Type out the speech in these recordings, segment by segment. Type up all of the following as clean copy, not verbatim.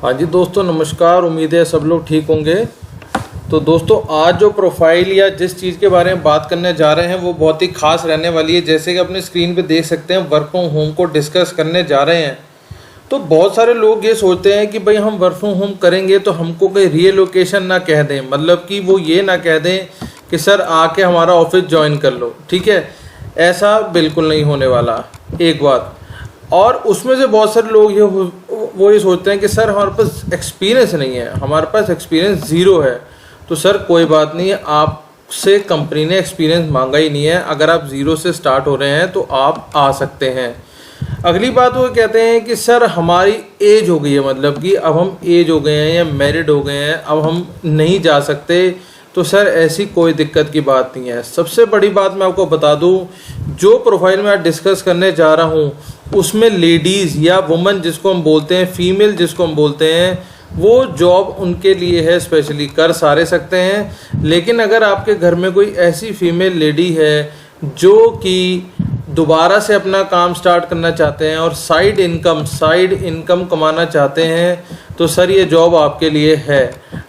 हाँ जी दोस्तों, नमस्कार। उम्मीद है सब लोग ठीक होंगे। तो दोस्तों, आज जो प्रोफाइल या जिस चीज़ के बारे में बात करने जा रहे हैं वो बहुत ही खास रहने वाली है। जैसे कि अपने स्क्रीन पे देख सकते हैं, वर्क फ्रॉम होम को डिस्कस करने जा रहे हैं। तो बहुत सारे लोग ये सोचते हैं कि भाई हम वर्क फ्रॉम होम करेंगे तो हमको कोई रिलोकेशन ना कह दें, मतलब कि वो ये ना कह दें कि सर आके हमारा ऑफिस ज्वाइन कर लो। ठीक है, ऐसा बिल्कुल नहीं होने वाला। एक बात और उसमें से बहुत सारे लोग ये सोचते हैं कि सर हमारे पास एक्सपीरियंस नहीं है, हमारे पास एक्सपीरियंस ज़ीरो है। तो सर कोई बात नहीं है, आपसे कंपनी ने एक्सपीरियंस मांगा ही नहीं है। अगर आप ज़ीरो से स्टार्ट हो रहे हैं तो आप आ सकते हैं। अगली बात वो कहते हैं कि सर हमारी एज हो गई है, मतलब कि अब हम एज हो गए हैं या मैरिड हो गए हैं, अब हम नहीं जा सकते। तो सर ऐसी कोई दिक्कत की बात नहीं है। सबसे बड़ी बात मैं आपको बता दूं, जो प्रोफाइल में आज डिस्कस करने जा रहा हूं उसमें लेडीज़ या वुमेन जिसको हम बोलते हैं, फीमेल जिसको हम बोलते हैं, वो जॉब उनके लिए है। स्पेशली कर सारे सकते हैं, लेकिन अगर आपके घर में कोई ऐसी फीमेल लेडी है जो कि दोबारा से अपना काम स्टार्ट करना चाहते हैं और साइड इनकम कमाना चाहते हैं, तो सर ये जॉब आपके लिए है।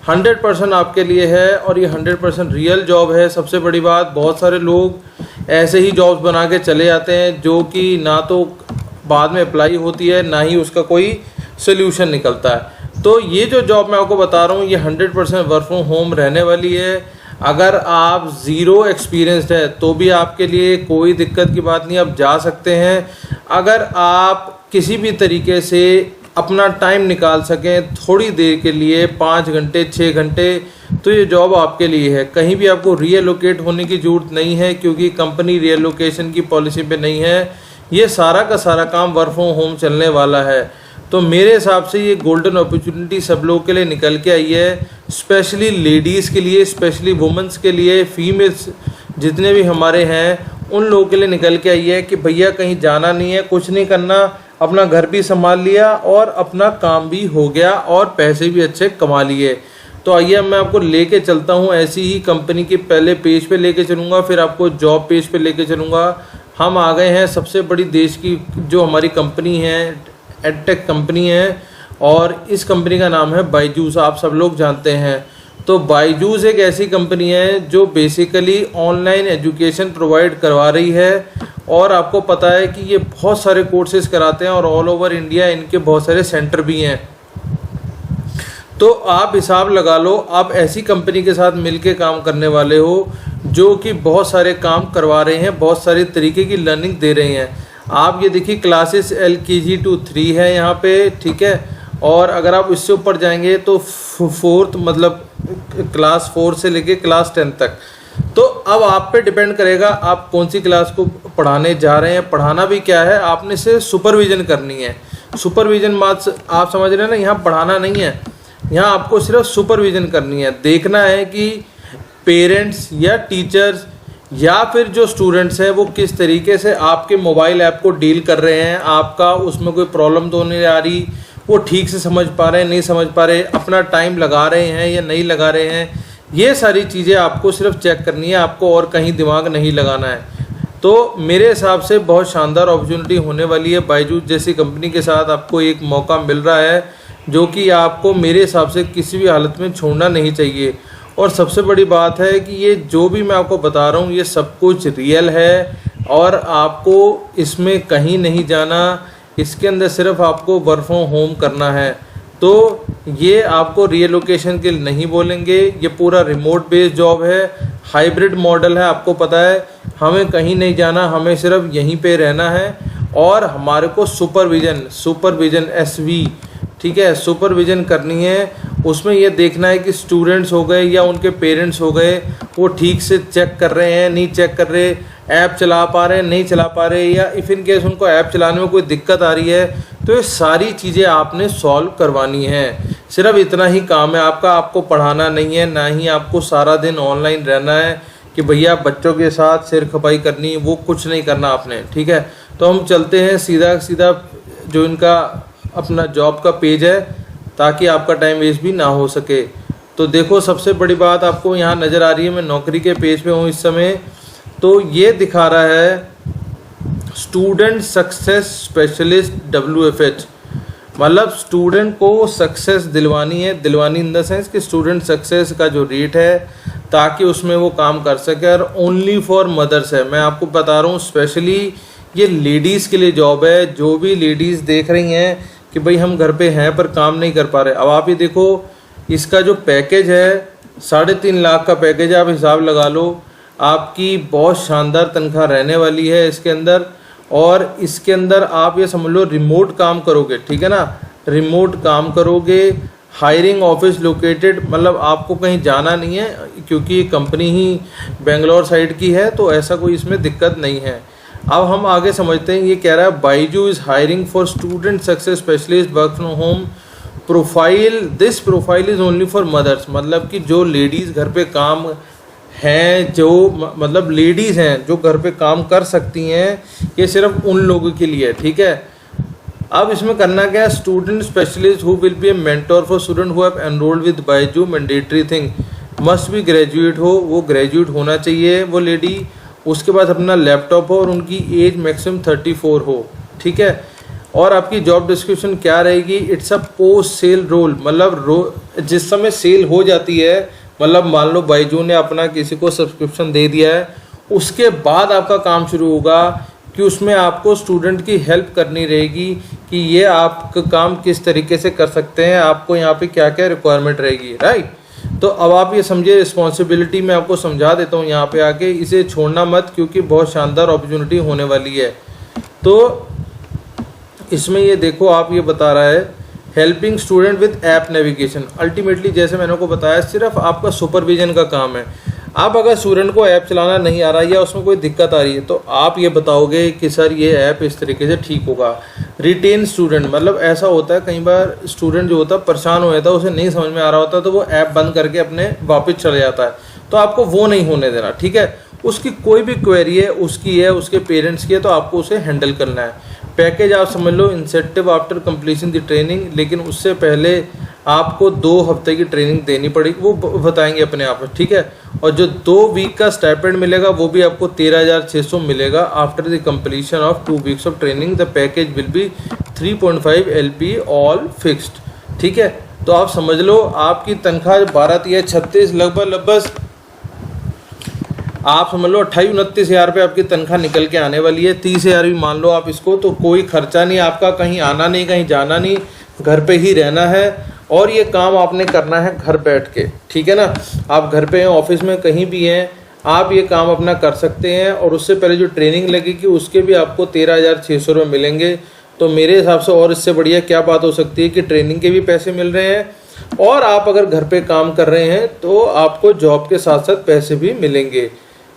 100% आपके लिए है और ये 100% रियल जॉब है। सबसे बड़ी बात, बहुत सारे लोग ऐसे ही जॉब्स बना के चले जाते हैं जो कि ना तो बाद में अप्लाई होती है, ना ही उसका कोई सोल्यूशन निकलता है। तो ये जो जॉब मैं आपको बता रहा हूँ ये 100% वर्क फ्रॉम होम रहने वाली है। अगर आप ज़ीरो एक्सपीरियंस्ड है तो भी आपके लिए कोई दिक्कत की बात नहीं, आप जा सकते हैं। अगर आप किसी भी तरीके से अपना टाइम निकाल सकें थोड़ी देर के लिए, 5 घंटे 6 घंटे, तो ये जॉब आपके लिए है। कहीं भी आपको रीएलोकेट होने की ज़रूरत नहीं है, क्योंकि कंपनी रीएलोकेशन की पॉलिसी पे नहीं है। ये सारा का सारा काम वर्क फ्रॉम होम चलने वाला है। तो मेरे हिसाब से ये गोल्डन अपॉर्चुनिटी सब लोगों के लिए निकल के आई है, स्पेशली लेडीज़ के लिए, स्पेशली वुमेंस के लिए, फीमेल्स जितने भी हमारे हैं उन लोगों के लिए निकल के आई है कि भैया कहीं जाना नहीं है, कुछ नहीं करना, अपना घर भी संभाल लिया और अपना काम भी हो गया और पैसे भी अच्छे कमा लिए। तो आइए मैं आपको लेके चलता हूँ ऐसी ही कंपनी के पहले पेज पे लेके चलूँगा, फिर आपको जॉब पेज पे लेके चलूँगा। हम आ गए हैं सबसे बड़ी देश की जो हमारी कंपनी है, एडटेक कंपनी है, और इस कंपनी का नाम है बायजूस। आप सब लोग जानते हैं। तो बायजूस एक ऐसी कंपनी है जो बेसिकली ऑनलाइन एजुकेशन प्रोवाइड करवा रही है, और आपको पता है कि ये बहुत सारे कोर्सेज कराते हैं और ऑल ओवर इंडिया इनके बहुत सारे सेंटर भी हैं। तो आप हिसाब लगा लो, आप ऐसी कंपनी के साथ मिलके काम करने वाले हो जो कि बहुत सारे काम करवा रहे हैं, बहुत सारे तरीके की लर्निंग दे रहे हैं। आप ये देखिए, क्लासेस LKG to 3 है यहाँ पे, ठीक है। और अगर आप इससे ऊपर जाएंगे तो फोर्थ, मतलब क्लास 4 से लेके क्लास 10 तक। तो अब आप पे डिपेंड करेगा आप कौन सी क्लास को पढ़ाने जा रहे हैं। पढ़ाना भी क्या है, आपने से सुपरविज़न करनी है। सुपरविज़न बात आप समझ रहे हैं ना, यहाँ पढ़ाना नहीं है, यहाँ आपको सिर्फ सुपरविज़न करनी है। देखना है कि पेरेंट्स या टीचर्स या फिर जो स्टूडेंट्स हैं वो किस तरीके से आपके मोबाइल ऐप को डील कर रहे हैं, आपका उसमें कोई प्रॉब्लम तो नहीं आ रही, वो ठीक से समझ पा रहे हैं, नहीं समझ पा रहे, अपना टाइम लगा रहे हैं या नहीं लगा रहे हैं। ये सारी चीज़ें आपको सिर्फ चेक करनी है, आपको और कहीं दिमाग नहीं लगाना है। तो मेरे हिसाब से बहुत शानदार अपॉर्चुनिटी होने वाली है। बायजूस जैसी कंपनी के साथ आपको एक मौका मिल रहा है जो कि आपको मेरे हिसाब से किसी भी हालत में छोड़ना नहीं चाहिए। और सबसे बड़ी बात है कि ये जो भी मैं आपको बता रहा हूँ ये सब कुछ रियल है और आपको इसमें कहीं नहीं जाना। इसके अंदर सिर्फ आपको वर्क फ्रॉम होम करना है। तो ये आपको रिलोकेशन के लिए नहीं बोलेंगे, ये पूरा रिमोट बेस्ड जॉब है, हाइब्रिड मॉडल है। आपको पता है हमें कहीं नहीं जाना, हमें सिर्फ यहीं पे रहना है। और हमारे को सुपरविज़न SV, ठीक है, सुपरविज़न करनी है। उसमें ये देखना है कि स्टूडेंट्स हो गए या उनके पेरेंट्स हो गए, वो ठीक से चेक कर रहे हैं, नहीं चेक कर रहे, ऐप चला पा रहे हैं, नहीं चला पा रहे, या इफ़ इन केस उनको ऐप चलाने में कोई दिक्कत आ रही है, तो ये सारी चीज़ें आपने सॉल्व करवानी है। सिर्फ इतना ही काम है आपका, आपको पढ़ाना नहीं है, ना ही आपको सारा दिन ऑनलाइन रहना है कि भैया बच्चों के साथ सिर खपाई करनी, वो कुछ नहीं करना आपने, ठीक है। तो हम चलते हैं सीधा जो इनका अपना जॉब का पेज है, ताकि आपका टाइम वेस्ट भी ना हो सके। तो देखो, सबसे बड़ी बात आपको यहाँ नज़र आ रही है, मैं नौकरी के पेज पे हूँ इस समय। तो ये दिखा रहा है स्टूडेंट सक्सेस स्पेशलिस्ट WFH। मतलब स्टूडेंट को सक्सेस दिलवानी है, दिलवानी इन द सेंस कि स्टूडेंट सक्सेस का जो रेट है ताकि उसमें वो काम कर सके। और ओनली फॉर मदर्स है, मैं आपको बता रहा हूँ, स्पेशली ये लेडीज़ के लिए जॉब है। जो भी लेडीज़ देख रही हैं कि भाई हम घर पे हैं पर काम नहीं कर पा रहे, अब आप ये देखो इसका जो पैकेज है 3.5 लाख का पैकेज है, आप हिसाब लगा लो, आपकी बहुत शानदार तनख्वाह रहने वाली है इसके अंदर। और इसके अंदर आप ये समझ लो रिमोट काम करोगे, ठीक है ना, रिमोट काम करोगे। हायरिंग ऑफिस लोकेटेड, मतलब आपको कहीं जाना नहीं है क्योंकि ये कंपनी ही बेंगलोर साइड की है, तो ऐसा कोई इसमें दिक्कत नहीं है। अब हम आगे समझते हैं, ये कह रहा है Byju is hiring for student success specialist work from home profile, this profile is only for mothers, मतलब कि जो लेडीज़ घर पे काम हैं, जो मतलब लेडीज़ हैं जो घर पे काम कर सकती हैं, ये सिर्फ उन लोगों के लिए है, ठीक है। अब इसमें करना क्या है, student specialist who will be A mentor for student who have enrolled with Byju, mandatory thing must be graduate हो, वो ग्रेजुएट होना चाहिए वो लेडी, उसके बाद अपना लैपटॉप हो और उनकी एज मैक्सिमम 34 हो, ठीक है। और आपकी जॉब डिस्क्रिप्शन क्या रहेगी, it's a post sale role, मतलब जिस समय सेल हो जाती है, मतलब मान लो बायजू ने अपना किसी को सब्सक्रिप्शन दे दिया है, उसके बाद आपका काम शुरू होगा कि उसमें आपको स्टूडेंट की हेल्प करनी रहेगी कि ये आपका काम किस तरीके से कर सकते हैं, आपको यहाँ पे क्या क्या रिक्वायरमेंट रहेगी, राइट। तो अब आप ये समझिए रिस्पॉन्सिबिलिटी मैं आपको समझा देता हूँ यहाँ पे आके, इसे छोड़ना मत क्योंकि बहुत शानदार अपॉर्चुनिटी होने वाली है। तो इसमें ये देखो आप ये बता रहा है helping student with app navigation, ultimately जैसे मैंने को बताया सिर्फ आपका सुपरविजन का काम है। आप अगर स्टूडेंट को ऐप चलाना नहीं आ रहा है या उसमें कोई दिक्कत आ रही है तो आप ये बताओगे कि सर ये ऐप इस तरीके से ठीक होगा। रिटेन स्टूडेंट, मतलब ऐसा होता है कई बार स्टूडेंट जो होता है परेशान हो जाता है, उसे नहीं समझ में आ रहा होता तो वो ऐप बंद करके अपने वापस चले जाता है, तो आपको वो नहीं होने देना, ठीक है। उसकी कोई भी क्वेरी है, उसकी है, उसके पेरेंट्स की है, तो आपको उसे हैंडल करना है। पैकेज आप समझ लो incentive after completion the training, लेकिन उससे पहले आपको 2 हफ्ते की ट्रेनिंग देनी पड़ेगी, वो बताएंगे अपने आप, ठीक है। और जो 2 वीक का स्टाइपेंड मिलेगा वो भी आपको 13,600 मिलेगा after the completion of 2 weeks of training. The package will be 3.5 LP all fixed, ठीक है। तो आप समझ लो आपकी तनख्वाह 12-36 लगभग आप समझ लो 28-29 हज़ार रुपये आपकी तनख्वाह निकल के आने वाली है। 30 हज़ार भी मान लो आप इसको, तो कोई खर्चा नहीं आपका, कहीं आना नहीं, कहीं जाना नहीं, घर पे ही रहना है और ये काम आपने करना है घर बैठ के, ठीक है ना। आप घर पे हैं, ऑफिस में, कहीं भी हैं, आप ये काम अपना कर सकते हैं। और उससे पहले जो ट्रेनिंग लगेगी उसके भी आपको 13,600 रुपये मिलेंगे। तो मेरे हिसाब से और इससे बढ़िया क्या बात हो सकती है कि ट्रेनिंग के भी पैसे मिल रहे हैं और आप अगर घर पे काम कर रहे हैं तो आपको जॉब के साथ साथ पैसे भी मिलेंगे।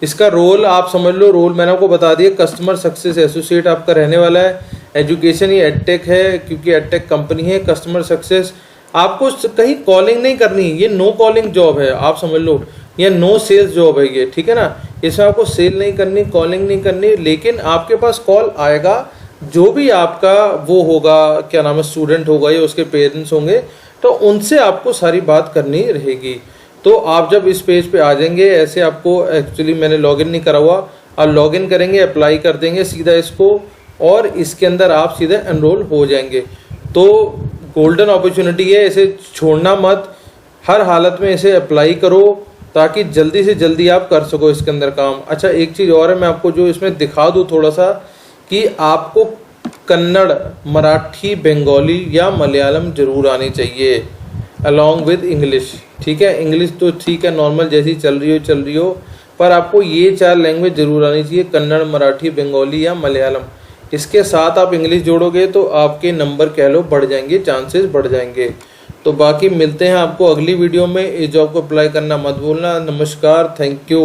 इसका रोल आप समझ लो, रोल मैंने आपको बता दिया, कस्टमर सक्सेस एसोसिएट आपका रहने वाला है। एजुकेशन ये एडटेक है क्योंकि एडटेक कंपनी है। कस्टमर सक्सेस आपको कहीं कॉलिंग नहीं करनी, ये नो कॉलिंग जॉब है, आप समझ लो, ये नो सेल्स जॉब है ये, ठीक है ना। इसमें आपको सेल नहीं करनी, कॉलिंग नहीं करनी, लेकिन आपके पास कॉल आएगा, जो भी आपका वो होगा, क्या नाम है, स्टूडेंट होगा या उसके पेरेंट्स होंगे, तो उनसे आपको सारी बात करनी रहेगी। तो आप जब इस पेज पे आ जाएंगे, ऐसे आपको एक्चुअली मैंने लॉगिन नहीं करा हुआ, आप लॉगिन करेंगे, अप्लाई कर देंगे सीधा इसको और इसके अंदर आप सीधे एनरोल हो जाएंगे। तो गोल्डन अपॉर्चुनिटी है, इसे छोड़ना मत, हर हालत में इसे अप्लाई करो ताकि जल्दी से जल्दी आप कर सको इसके अंदर काम। अच्छा एक चीज़ और है, मैं आपको जो इसमें दिखा दूँ थोड़ा सा, कि आपको कन्नड़, मराठी, बंगाली या मलयालम जरूर आनी चाहिए अलॉन्ग विद इंग्लिश, ठीक है। इंग्लिश तो ठीक है, नॉर्मल जैसी चल रही हो, पर आपको ये 4 लैंग्वेज जरूर आनी चाहिए, कन्नड़, मराठी, बंगाली या मलयालम। इसके साथ आप इंग्लिश जोड़ोगे तो आपके नंबर कह लो बढ़ जाएंगे, चांसेस बढ़ जाएंगे। तो बाकी मिलते हैं आपको अगली वीडियो में। इस जॉब को अप्लाई करना मत भूलना। नमस्कार, थैंक यू।